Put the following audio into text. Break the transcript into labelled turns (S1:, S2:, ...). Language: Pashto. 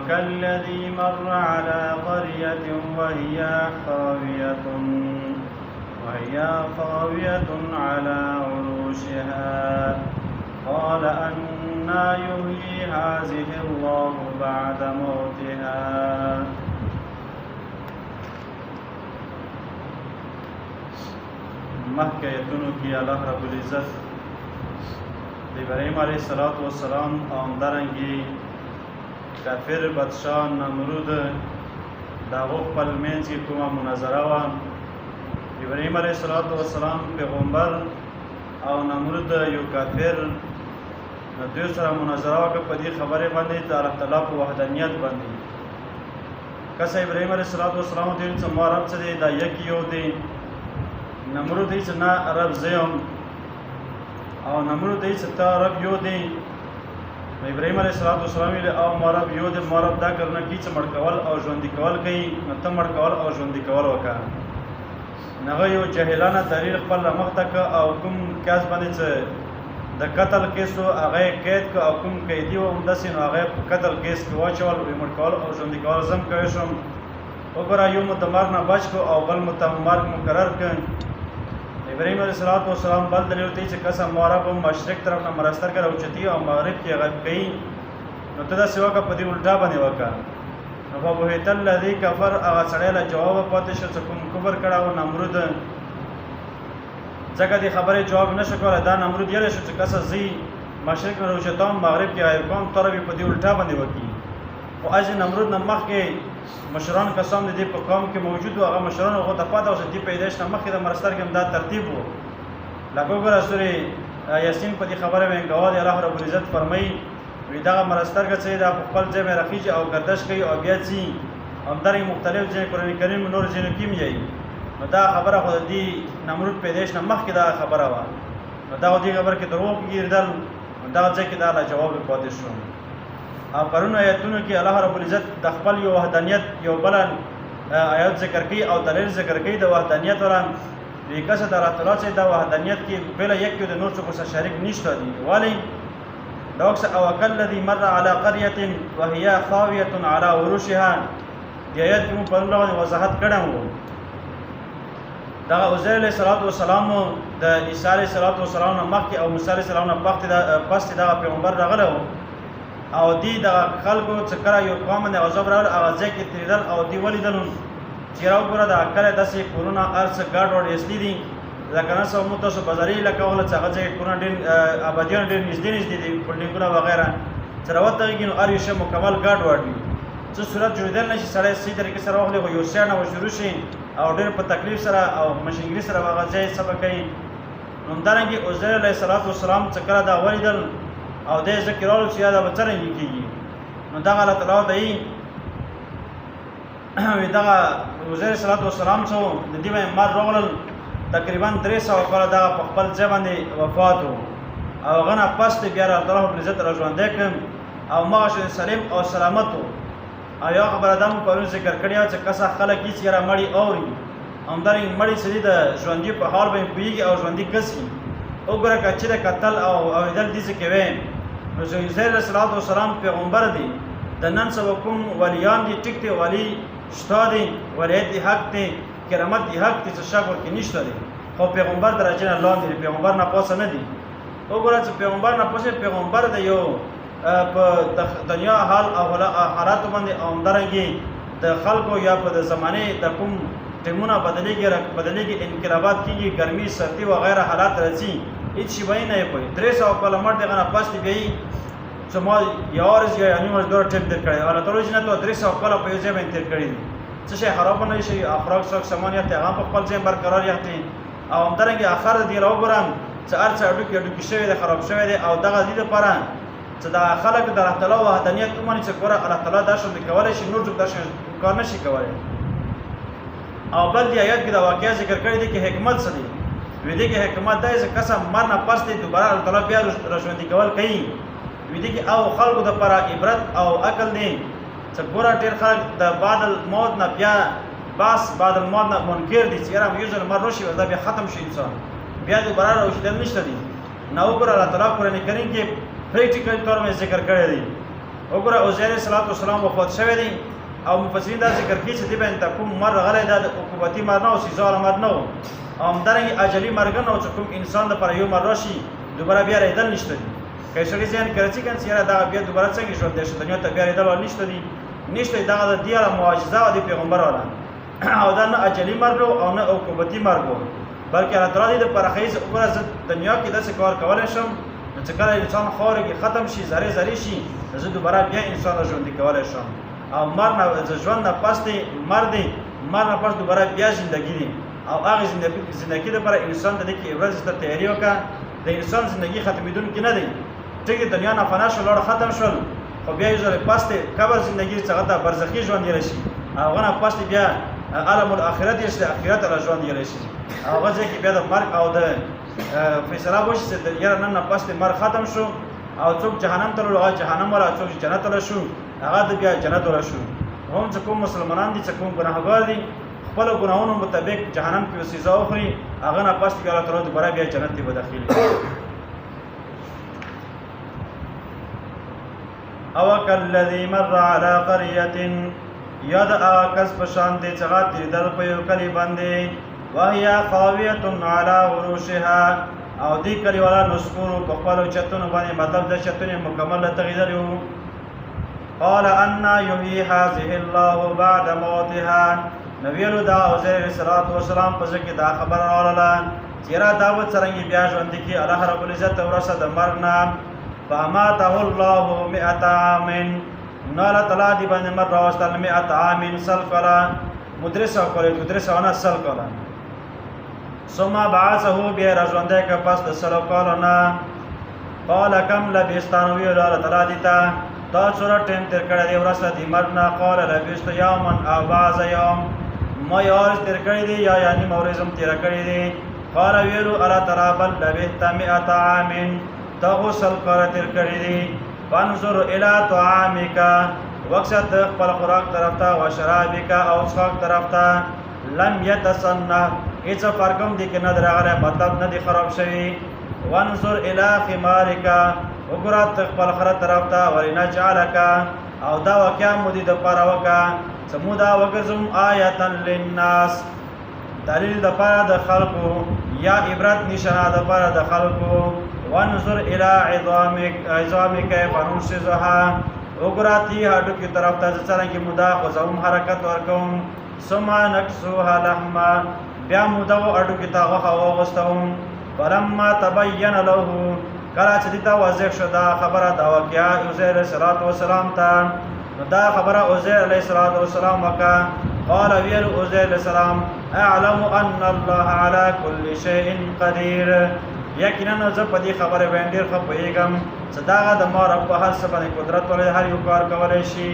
S1: كالذي مر على قرية وهي خاوية على عروشها قال أنى يحيي هذه الله بعد موتها. مخکې آیتونو کې الله رب العزت د ابراهیم علیه السلام او همدارنګې کافر بادشاه نمرود د هغو خپل منځ کې کومه مناظره وه. ابراهیم علیه السلام پیغمبر او نمرود یو کافر د دوی سره مناظره وکړه په دې خبرې باندې د الله تعالی په وحدانیت باندې. کسه ابراهیم علیه السلام دوی چې ما رب څه دی دا یک یو دی. نمرود دی چې نه رب زه یم او نمرود دی چې ته رب یو دی. ابراهیم علیه السلام ویل او ما رب یو دی، ما رب دا کارونه کوي چې مړ کول او ژوندي کول کوي، نو ته مړ کول او ژوندي کول وکړه. هغه یو جاهلانه دلیل خپل رامخته کړه او کوم کس باندې چې د قتل کیس و هغه یې قید کړه او کوم قیدي و همداسې نو هغه یې په قتل کیس کې واچول او مړ کول او ژوندي کول زه هم کوی شوم. وګوره یو مو د مرګ نه بچ کړو او بل مو ته مرګ مقرر کړ. ابراهیم علیه السلام بل دلیل دی چې کسه مغرب او مشرق طرف نه مرسترګه راوچتي او مغرب کې غږ کوي، نو ته داسې وکړه په دې الټا باندې وکړه. نو فبهت الذي کفر هغه سړی له جواب پاتې شو چې کوم کفر کړی و نمرود، ځکه دې خبرې جواب نه شو کولی. دا نمرود یلی شو چې کسه زی مشرق نه راوچتوم مغرب کې غایب کوم، ته به په دې الټا باندې وکړي. خو اجې نمرود نه مخکې مشران کسان د دې په قوم کې موجود و، هغه مشران هغو ته پاته و چې دې پیدایش نه مخکې د مرسترګې هم دا ترتیب و. لکه وګوره سورې یاسین په دې خبره باندې ګواه دی. الله رب العزت فرمایي وی دغه مرسترګه چې دا په خپل ځای باندې راخیږي او گردش کوي او بیا ځي همدارنګې مختلف ځای قرآن کریم نور ځایونو کې هم یایي. نو دا خبره خو د دې نمرود پیدایش نه مخکې دا خبره وه. نو دا خو دې خبره کې دروغ ګرځېدل، نو دغه ځای کې دا له جواب پاتې شو. او پرونو آیتونو کې الله رب العزت د خپل یو وحدانیت یو بل آیات ذکر کوي او دلیل ذکر کوي د وحدانیت وران وی کسه د الله تعالی چې د وحدانیت کې بله یک یو د نور څوک سره شریک نشته دي. ولې دا وکسه او کالذي مر على قريه وهي خاويه على عروشها د آیات کې مو پرون باندې وضاحت کړم وو. دا عزیر علیه السلام د عیسی علیه السلام نه مخکې او موسی علیه السلام نه پس دغه پیغمبر راغلی و او دی د خلکو چې کله یو قوم باندې عذاب راغلی هغه ځای کې تېرېدل او دی ولیدل چې راوګوره دا کله داسې کورونه هر څه ګډ وډ ایستلي دي لکه نه څه مو تاسو بازاري علاقه وله چې هغه ځای کې کورونه ډېر آبادیان ډېر نږدې دي بلډینګونه وغیره چې راوتغېږي نو هر یو شی مکمل ګډ وډ وي. څه صورت جوړېدل نه شي سړی صحیح طریقې سره واخلي خو یو شی نه به شروع شي او ډېر په تکلیف سره او مشینګري سره به هغه ځای صبر کوي. نو همدارنګې عزیر علیه السلام چې کله دا ولیدل او دې ذکر اورل چې دا به څرنګه کېږي، نو دغه الله تعالی دی وی دغه عزیر علیه السلام څو د دې باندې مر راغلل تقریبا 300 کاله دغه په خپل ځای باندې وفات و او هغه نه پس بیا الله رب العزت را ژوندی کړ او مغه سلیم او سلامت و. او یو خبره دا مو پرون ذکر کړې وه چې کسه خلک هېڅ یاره مړي اوري همدارنګې مړي چې دي د ژوندي په حال باندې پوهېږي او ژوندي کسي. وګوره که چېرې کتل او اورېدل دې څه کوي نو عزیر علیه السلام پیغمبر دی. د نن سبا کوم ولیان دي ټیک دی، ولی شته دی، ولیت دی حق دی، کرامت دی حق دی، څه شک ورکې نشته دی، خو پیغمبر درجې نه لاندې دی، پیغمبر نه پاسه نه دی. وګوره چې پیغمبر نه پاسه پیغمبر دی یو په دنیا حال او حالاتو باندې او همدارنګې د خلکو یا په د زمانې د کوم ټیمونه بدلېږي انقلابات کېږي ګرمي سردي وغیره حالات راځي هېڅ شي به یې نه یې پوهېږي. 300 کاله مړ دی هغه نه پس دی بیا یې چې ما یو ورځ یا نیم ورځ دوره ټیم تېر کړی الله تعالی وایي چې نه تو 300 کاله په یو ځای باندې تېر کړي دي. څه شی خراب نه شي اخراج ساک سامان یافتې هغه په خپل ځای برقرار یافتې او همدارنګې اخر دی راوګورم چې هر څه اډوکي شوی دی خراب شوی دی او دغه دې دپاره چې دا خلک د الله تعالی وحدانیت ومني چې ګوره الله تعالی دا شی کولی شي نور څوک دا شی کار نه شي کولی. او بل دی آیات کې دا واقعه ذکر کړی دی کې حکمت څه دی. وی دې کې حکمت دا چې قسم مر نه پس دی دوباره الله تعالی بیا راژوندي کول کوي. وی دې کې او خلکو دپاره عبرت او عقل دی چې ګوره ډېر خلک د بعد الموت نه بیا بعد الموت نه منکر دي چې یاره یو ځل مر راشي دا بیا ختم شي انسان بیا دوباره راوښتل نشته دي. نه وګوره الله تعالی قرآن کریم کې پریکټیکل طور باندې ذکر کړی دی. وګوره عزیر علیه السلام وفات شوی دی او مفسرین دا ذکر کوي چې دې باندې کوم مر غلی دا د عقوبتي مر نه او سزا مرګ نه و او همدارنګه اجلي مرګ نه و چې کوم انسان دپاره یو مر راشي دوباره بیا رهیدل نشته دي که سړي ذهن کې راځي کنه چې یاره دغه بیا دوباره څنګه ژوندی شو دنیا ته بیا رهیدل نشته دي نشته دغه د دې معجزه او د پیغمبر والا او دا نه اجلي مرګ او نه عقوبتي مرګ و بلکې الله تعالی د پرخیز وګوره زه دنیا کې داسې کار کولی شم چې کله انسان خاورې کې ختم شي ذرې ذرې شي زه دوباره بیا انسان را ژوندي کولی شم او مر نه ژوند نه پس دی مر دی مر نه پس دوباره بیا زندگی دی او هغې زندګي دپاره انسان د دې کې ورځې ته تیاري وکړه د انسان زندگی ختمېدونکې نه دی ټیک د دنیا نه فنا شول لاړه ختم شول خو بیا یو ځل پس دی قبر زندګي چې هغه ته برزخي ژوند یلی شي هغه نه پس دی بیا عالم الاخرت یې چې اخرت له ژوند یلی شي هغه ځای کې بیا د مرګ او د فیصله وشي چې یاره نن نه پس دی مرګ ختم شو او څوک جهنم ته لاړو هغه جهنم والا څوک جنت ته شو هغه د بیا جنت ته شو هم چې کوم مسلمانان دي چې کوم ګناهګار دي خپل ګناهونو مطابق جهنم کې سزا اخلي هغه نه پس بیا الله تعالی دوباره بیا جنت ته به داخلي او کالذي مر على قريه یاد کس پشان دي چې هغه تیریدل په یو کلي باندې وهي خاويه على عروشها او دې کلي والا نسکورو په خپلو چتونو باندې مطلب د چتونې مکمل تغییدلی وو قال انا يحيي هذه الله بعد موتها نبیلو دا عزیر علیه السلام په ځکه دا خبره راوړله چې را دعوت څرنګه بیا ژوندي کې الله رب العزت ورسه د مرګ نه فاماته الله 100 عام نو الله تعالی دې باندې مر راوستل 100 عام سل کاله مدرسه ونه سل کاله ثم بعثه بیا را ژوندی که پس د سلو کالو نه قال کم لبستان ویل الله تعالی دې ته تا څومره ټیم تېر کړی دی ورسته د مرګ نه قال لبست یوما او بعض یوم ما یو ورځ تېر کړی دی یا نیمه ورځ هم تېره کړې دی قال ویلو الله تعالی بل لبثت 100 عام ته خو سل کاله تېر کړي دي فانظر الی طعامک وقصد خپل خوراک طرف ته و شرابک او څښاک طرف ته لم یتسنه هېڅ فرق هم دې کې نه دی راغلی مطلب نه دی خراب شوي وانظر الی خمارک وګوره ته خپل خره طرف ته ولنجعلک او دا واقعا مو دې دپاره وکړه چې مو دا وګرځوم آیتا للناس دلیل دپاره د خلکو یا عبرت نشانه دپاره د خلکو وانظر الی عظام کیف ننشزها وګوره دې هډوکي طرف ته څرنګه مو دا خوځوم حرکت ورکوم ثم نکسوها لحما بیا مو دغو هډوکي ته غوښه واغوستوم فلما تبین له کله چې دې ته واضح شو دا خبره دا واقعه عزیر علیه السلام ته نو دا خبره عزیر علیه السلام وکړه قال ویل عزیر علیه السلام اعلم ان الله على كل شيء قدير یقینا زه په دې خبره باندې ډېر ښه پوهېږم چې دغه د ما رب په هر څه باندې قدرت ولري هر یو کار کولی شي